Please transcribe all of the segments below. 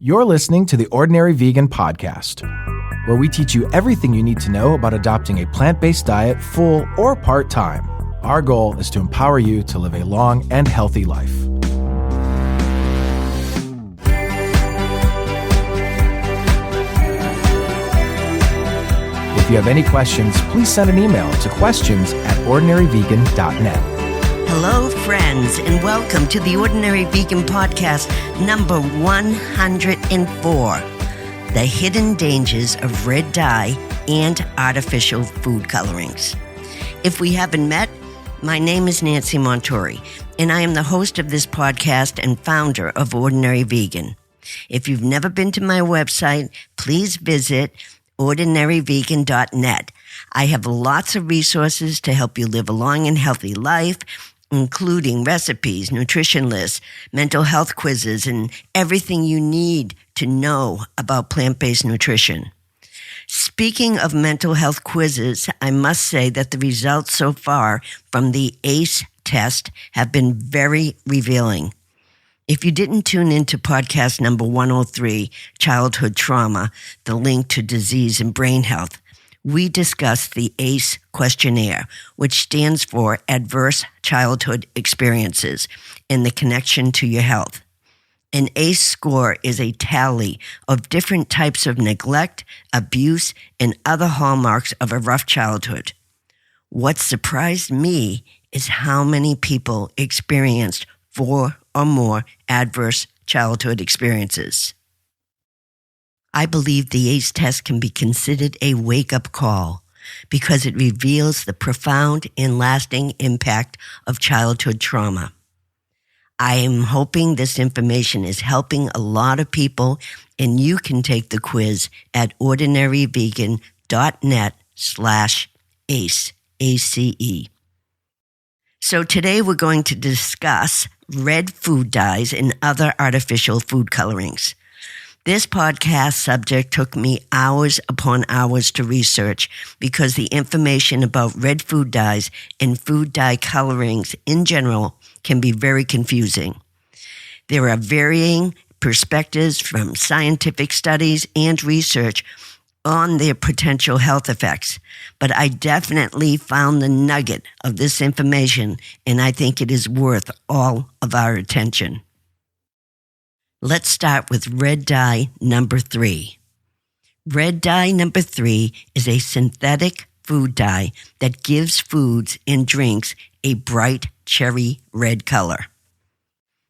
You're listening to the Ordinary Vegan Podcast, where we teach you everything you need to know about adopting a plant-based diet full or part-time. Our goal is to empower you to live a long and healthy life. If you have any questions, please send an email to questions@ordinaryvegan.net. Hello, friends, and welcome to the Ordinary Vegan Podcast number 104, The Hidden Dangers of Red Dye and Artificial Food Colorings. If we haven't met, my name is Nancy Montuori, and I am the host of this podcast and founder of Ordinary Vegan. If you've never been to my website, please visit ordinaryvegan.net. I have lots of resources to help you live a long and healthy life, including recipes, nutrition lists, mental health quizzes, and everything you need to know about plant-based nutrition. Speaking of mental health quizzes, I must say that the results so far from the ACE test have been very revealing. If you didn't tune into podcast number 103, Childhood Trauma, the link to disease and brain health, we discussed the ACE questionnaire, which stands for Adverse Childhood Experiences, and the connection to your health. An ACE score is a tally of different types of neglect, abuse, and other hallmarks of a rough childhood. What surprised me is how many people experienced 4 or more adverse childhood experiences. I believe the ACE test can be considered a wake-up call because it reveals the profound and lasting impact of childhood trauma. I am hoping this information is helping a lot of people, and you can take the quiz at ordinaryvegan.net/ACE, ACE. So today we're going to discuss red food dyes and other artificial food colorings. This podcast subject took me hours upon hours to research because the information about red food dyes and food dye colorings in general can be very confusing. There are varying perspectives from scientific studies and research on their potential health effects, but I definitely found the nugget of this information, and I think it is worth all of our attention. Let's start with red dye number 3. Red dye number 3 is a synthetic food dye that gives foods and drinks a bright cherry red color.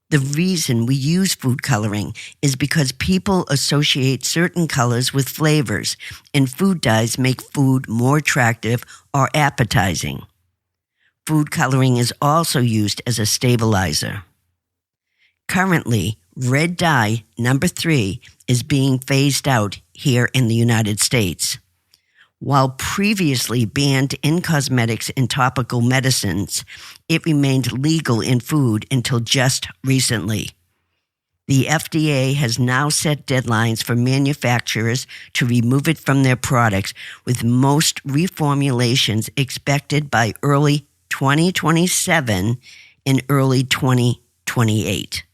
The reason we use food coloring is because people associate certain colors with flavors, and food dyes make food more attractive or appetizing. Food coloring is also used as a stabilizer. Currently, red dye number 3 is being phased out here in the United States. While previously banned in cosmetics and topical medicines, it remained legal in food until just recently. The FDA has now set deadlines for manufacturers to remove it from their products, with most reformulations expected by early 2027 and early 2028.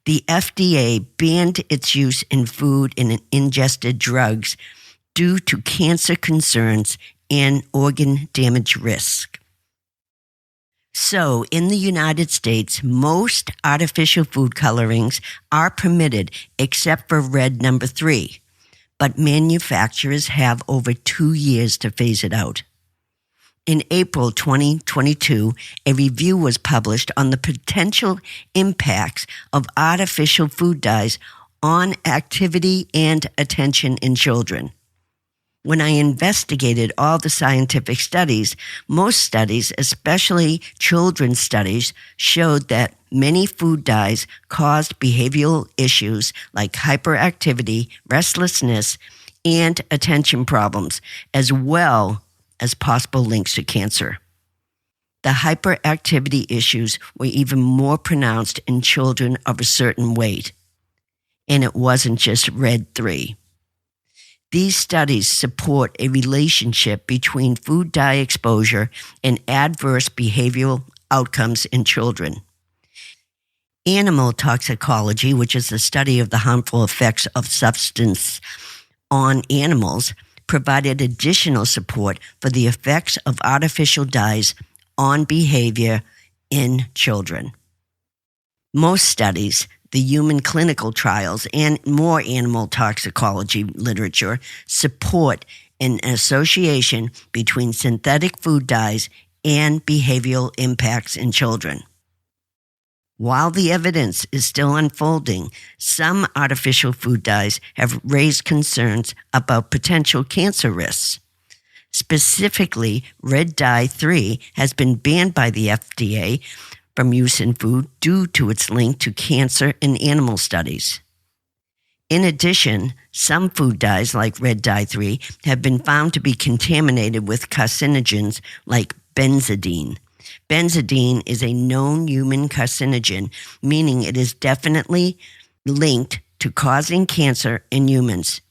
The FDA banned its use in food and ingested drugs due to cancer concerns and organ damage risk. So, in the United States, most artificial food colorings are permitted except for red number 3, but manufacturers have over 2 years to phase it out. In April 2022, a review was published on the potential impacts of artificial food dyes on activity and attention in children. When I investigated all the scientific studies, most studies, especially children's studies, showed that many food dyes caused behavioral issues like hyperactivity, restlessness, and attention problems, as well as possible links to cancer. The hyperactivity issues were even more pronounced in children of a certain weight. And it wasn't just red 3. These studies support a relationship between food dye exposure and adverse behavioral outcomes in children. Animal toxicology, which is the study of the harmful effects of substance on animals, provided additional support for the effects of artificial dyes on behavior in children. Most studies, the human clinical trials, and more animal toxicology literature support an association between synthetic food dyes and behavioral impacts in children. While the evidence is still unfolding, some artificial food dyes have raised concerns about potential cancer risks. Specifically, red dye 3 has been banned by the FDA from use in food due to its link to cancer in animal studies. In addition, some food dyes like red dye 3 have been found to be contaminated with carcinogens like benzidine. Benzidine is a known human carcinogen, meaning it is definitely linked to causing cancer in humans.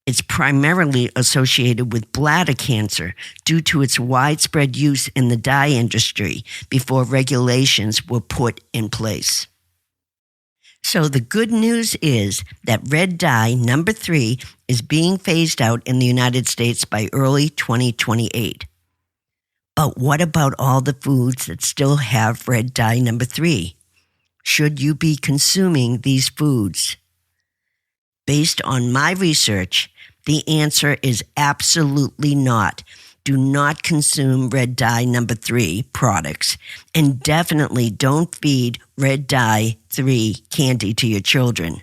It's primarily associated with bladder cancer due to its widespread use in the dye industry before regulations were put in place. So the good news is that red dye number 3 is being phased out in the United States by early 2028. But what about all the foods that still have red dye number 3? Should you be consuming these foods? Based on my research, the answer is absolutely not. Do not consume red dye number 3 products, and definitely don't feed red dye 3 candy to your children.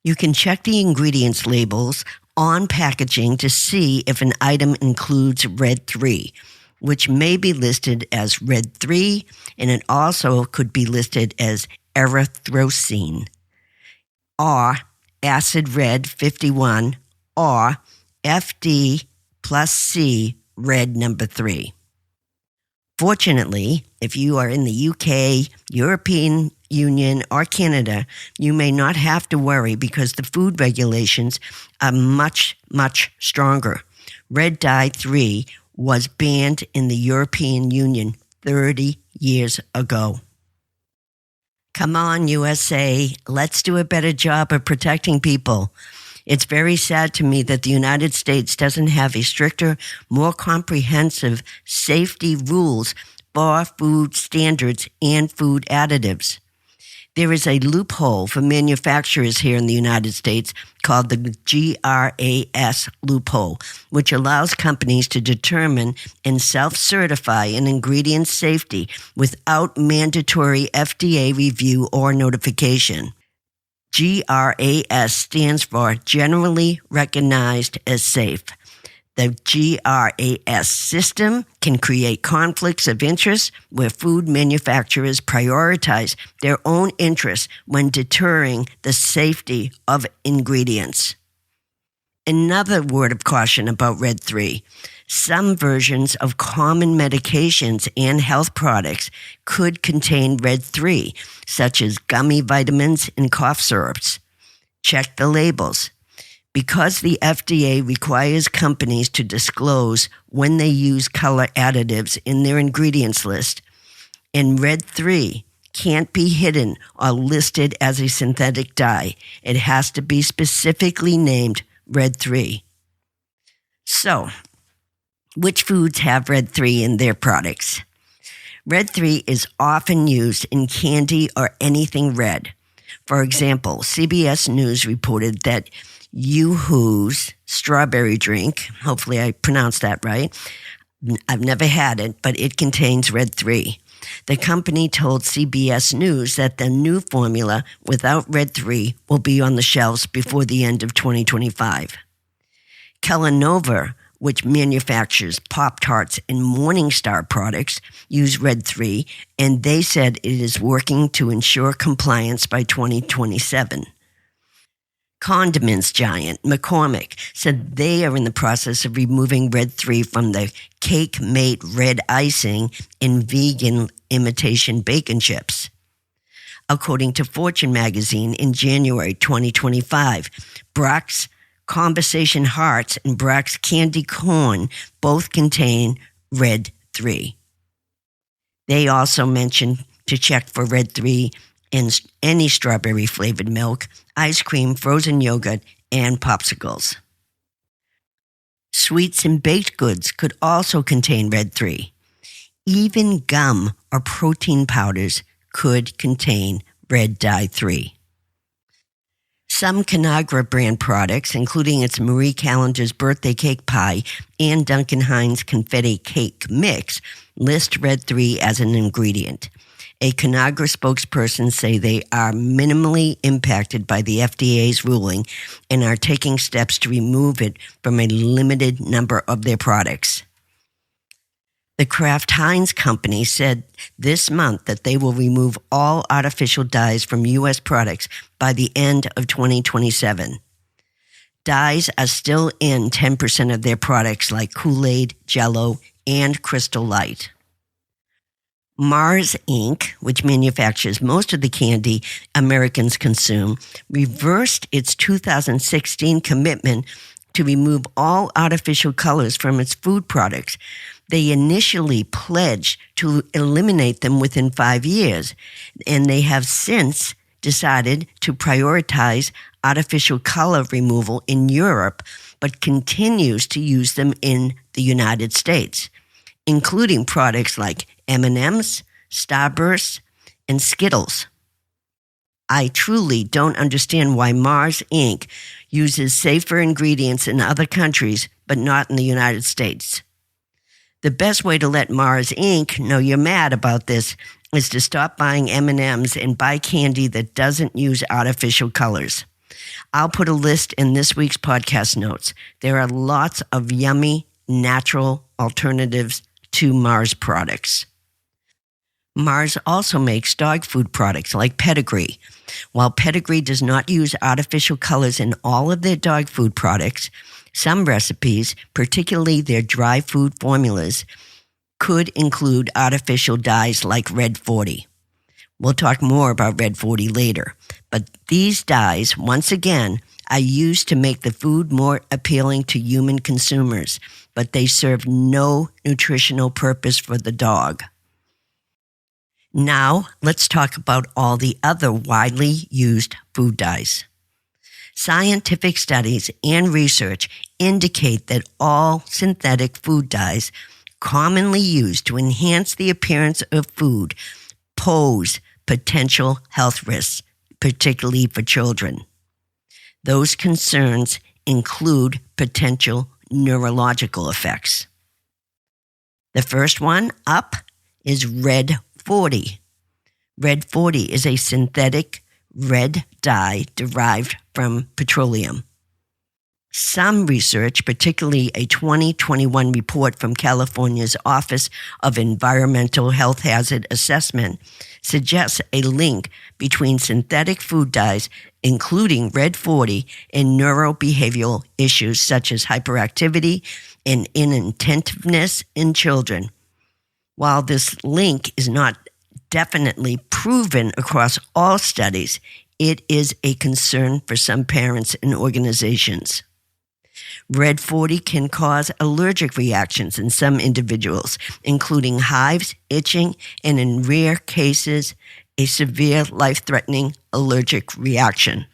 You can check the ingredients labels on packaging to see if an item includes red 3, which may be listed as red 3, and it also could be listed as erythrocene, or acid red 51, or FD plus C red number 3. Fortunately, if you are in the UK, European Union, or Canada, you may not have to worry because the food regulations are much, much stronger. Red dye 3 was banned in the European Union 30 years ago. Come on, USA, let's do a better job of protecting people. It's very sad to me that the United States doesn't have a stricter, more comprehensive safety rules for food standards and food additives. There is a loophole for manufacturers here in the United States called the GRAS loophole, which allows companies to determine and self-certify an ingredient's safety without mandatory FDA review or notification. GRAS stands for Generally Recognized as Safe. The GRAS system can create conflicts of interest where food manufacturers prioritize their own interests when deterring the safety of ingredients. Another word of caution about Red 3. Some versions of common medications and health products could contain Red 3, such as gummy vitamins and cough syrups. Check the labels. Because the FDA requires companies to disclose when they use color additives in their ingredients list, and Red 3 can't be hidden or listed as a synthetic dye. It has to be specifically named Red 3. So, which foods have Red 3 in their products? Red 3 is often used in candy or anything red. For example, CBS News reported that Yoo-Hoo's strawberry drink, hopefully I pronounced that right, I've never had it, but it contains Red 3. The company told CBS News that the new formula without Red 3 will be on the shelves before the end of 2025. Kellanova, which manufactures Pop-Tarts and Morningstar products, use Red 3, and they said it is working to ensure compliance by 2027. Condiments giant McCormick said they are in the process of removing Red 3 from the Cake Mate red icing in vegan imitation bacon chips. According to Fortune magazine in January 2025, Brock's Conversation Hearts and Brock's Candy Corn both contain Red 3. They also mentioned to check for Red 3 in any strawberry-flavored milk, ice cream, frozen yogurt, and popsicles. Sweets and baked goods could also contain Red 3. Even gum or protein powders could contain Red Dye 3. Some Conagra brand products, including its Marie Callender's birthday cake pie and Duncan Hines confetti cake mix, list Red 3 as an ingredient. A Conagra spokesperson say they are minimally impacted by the FDA's ruling and are taking steps to remove it from a limited number of their products. The Kraft Heinz company said this month that they will remove all artificial dyes from U.S. products by the end of 2027. Dyes are still in 10% of their products like Kool-Aid, Jell-O, and Crystal Light. Mars Inc., which manufactures most of the candy Americans consume, reversed its 2016 commitment to remove all artificial colors from its food products. They initially pledged to eliminate them within 5 years, and they have since decided to prioritize artificial color removal in Europe, but continues to use them in the United States, including products like M&M's, Starburst, and Skittles. I truly don't understand why Mars Inc. uses safer ingredients in other countries, but not in the United States. The best way to let Mars Inc. know you're mad about this is to stop buying M&Ms and buy candy that doesn't use artificial colors. I'll put a list in this week's podcast notes. There are lots of yummy, natural alternatives to Mars products. Mars also makes dog food products like Pedigree. While Pedigree does not use artificial colors in all of their dog food products, some recipes, particularly their dry food formulas, could include artificial dyes like Red 40. We'll talk more about Red 40 later, but these dyes, once again, are used to make the food more appealing to human consumers, but they serve no nutritional purpose for the dog. Now, let's talk about all the other widely used food dyes. Scientific studies and research indicate that all synthetic food dyes commonly used to enhance the appearance of food pose potential health risks, particularly for children. Those concerns include potential neurological effects. The first one up is Red 40. Red 40 is a synthetic red dye derived from petroleum. Some research, particularly a 2021 report from California's Office of Environmental Health Hazard Assessment, suggests a link between synthetic food dyes, including Red 40, and neurobehavioral issues such as hyperactivity and inattentiveness in children. While this link is not definitely proven across all studies, it is a concern for some parents and organizations. Red 40 can cause allergic reactions in some individuals, including hives, itching, and in rare cases, a severe life-threatening allergic reaction.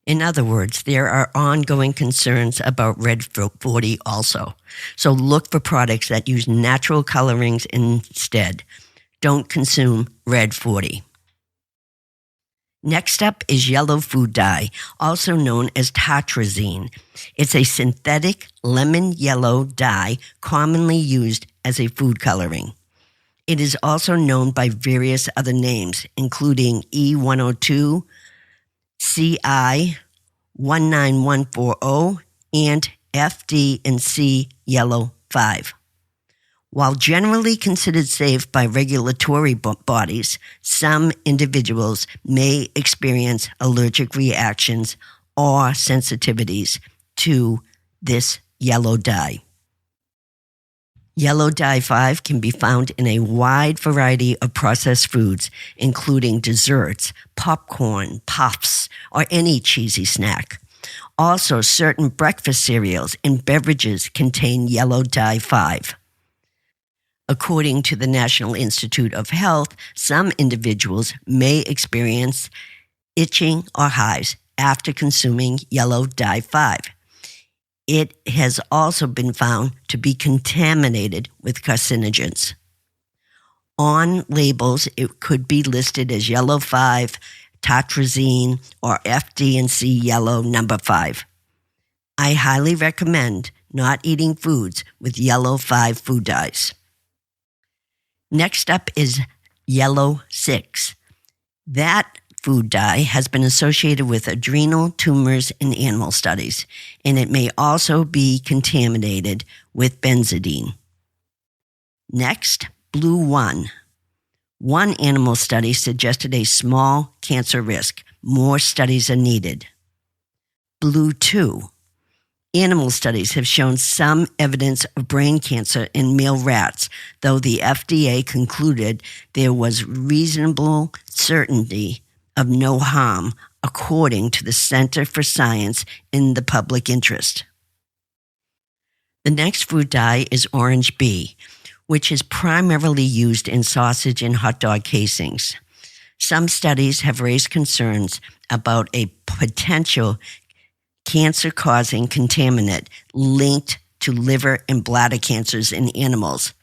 In other words, there are ongoing concerns about Red 40 also. So look for products that use natural colorings instead. Don't consume Red 40. Next up is yellow food dye, also known as tartrazine. It's a synthetic lemon yellow dye commonly used as a food coloring. It is also known by various other names, including E102, CI 19140, and FD and C Yellow 5. While generally considered safe by regulatory bodies, some individuals may experience allergic reactions or sensitivities to this yellow dye. Yellow dye 5 can be found in a wide variety of processed foods, including desserts, popcorn, puffs, or any cheesy snack. Also, certain breakfast cereals and beverages contain yellow dye 5. According to the National Institute of Health, some individuals may experience itching or hives after consuming yellow dye 5. It has also been found to be contaminated with carcinogens. On labels, it could be listed as yellow 5, tartrazine, or FD&C yellow number 5. I highly recommend not eating foods with yellow 5 food dyes. Next up is yellow 6. That food dye has been associated with adrenal tumors in animal studies, and it may also be contaminated with benzidine. Next, blue 1. One animal study suggested a small cancer risk. More studies are needed. Blue 2. Animal studies have shown some evidence of brain cancer in male rats, though the FDA concluded there was reasonable certainty of no harm, according to the Center for Science in the Public Interest. The next food dye is orange B, which is primarily used in sausage and hot dog casings. Some studies have raised concerns about a potential cancer-causing contaminant linked to liver and bladder cancers in animals.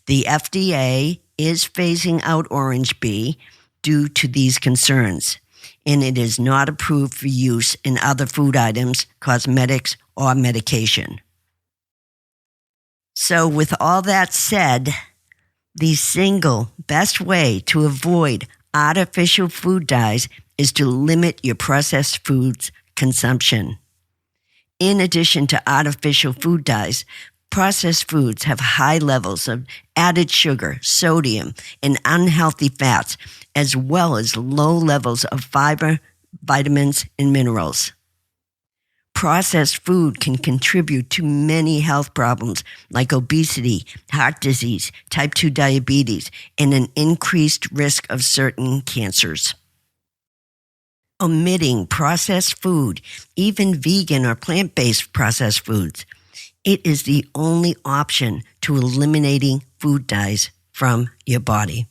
The FDA is phasing out orange B due to these concerns, and it is not approved for use in other food items, cosmetics, or medication. So with all that said, the single best way to avoid artificial food dyes is to limit your processed foods consumption. In addition to artificial food dyes, processed foods have high levels of added sugar, sodium, and unhealthy fats, as well as low levels of fiber, vitamins, and minerals. Processed food can contribute to many health problems like obesity, heart disease, type 2 diabetes, and an increased risk of certain cancers. Omitting processed food, even vegan or plant-based processed foods, it is the only option to eliminating food dyes from your body.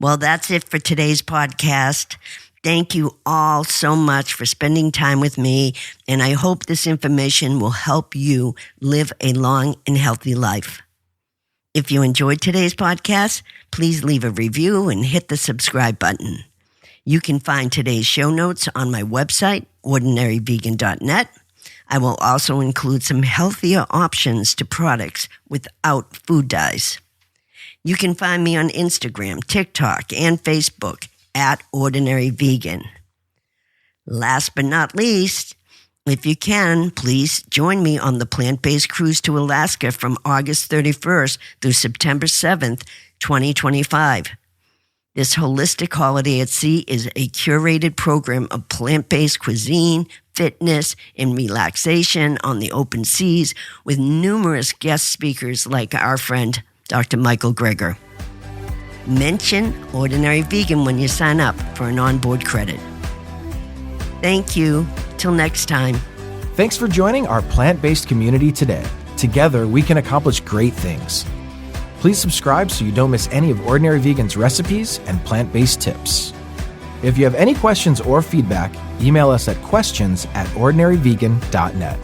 Well, that's it for today's podcast. Thank you all so much for spending time with me, and I hope this information will help you live a long and healthy life. If you enjoyed today's podcast, please leave a review and hit the subscribe button. You can find today's show notes on my website, ordinaryvegan.net. I will also include some healthier options to products without food dyes. You can find me on Instagram, TikTok, and Facebook at Ordinary Vegan. Last but not least, if you can, please join me on the plant-based cruise to Alaska from August 31st through September 7th, 2025. This holistic holiday at sea is a curated program of plant-based cuisine, fitness, and relaxation on the open seas with numerous guest speakers like our friend, Dr. Michael Greger. Mention Ordinary Vegan when you sign up for an onboard credit. Thank you. Till next time. Thanks for joining our plant-based community today. Together, we can accomplish great things. Please subscribe so you don't miss any of Ordinary Vegan's recipes and plant-based tips. If you have any questions or feedback, email us at questions@ordinaryvegan.net.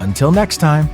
Until next time.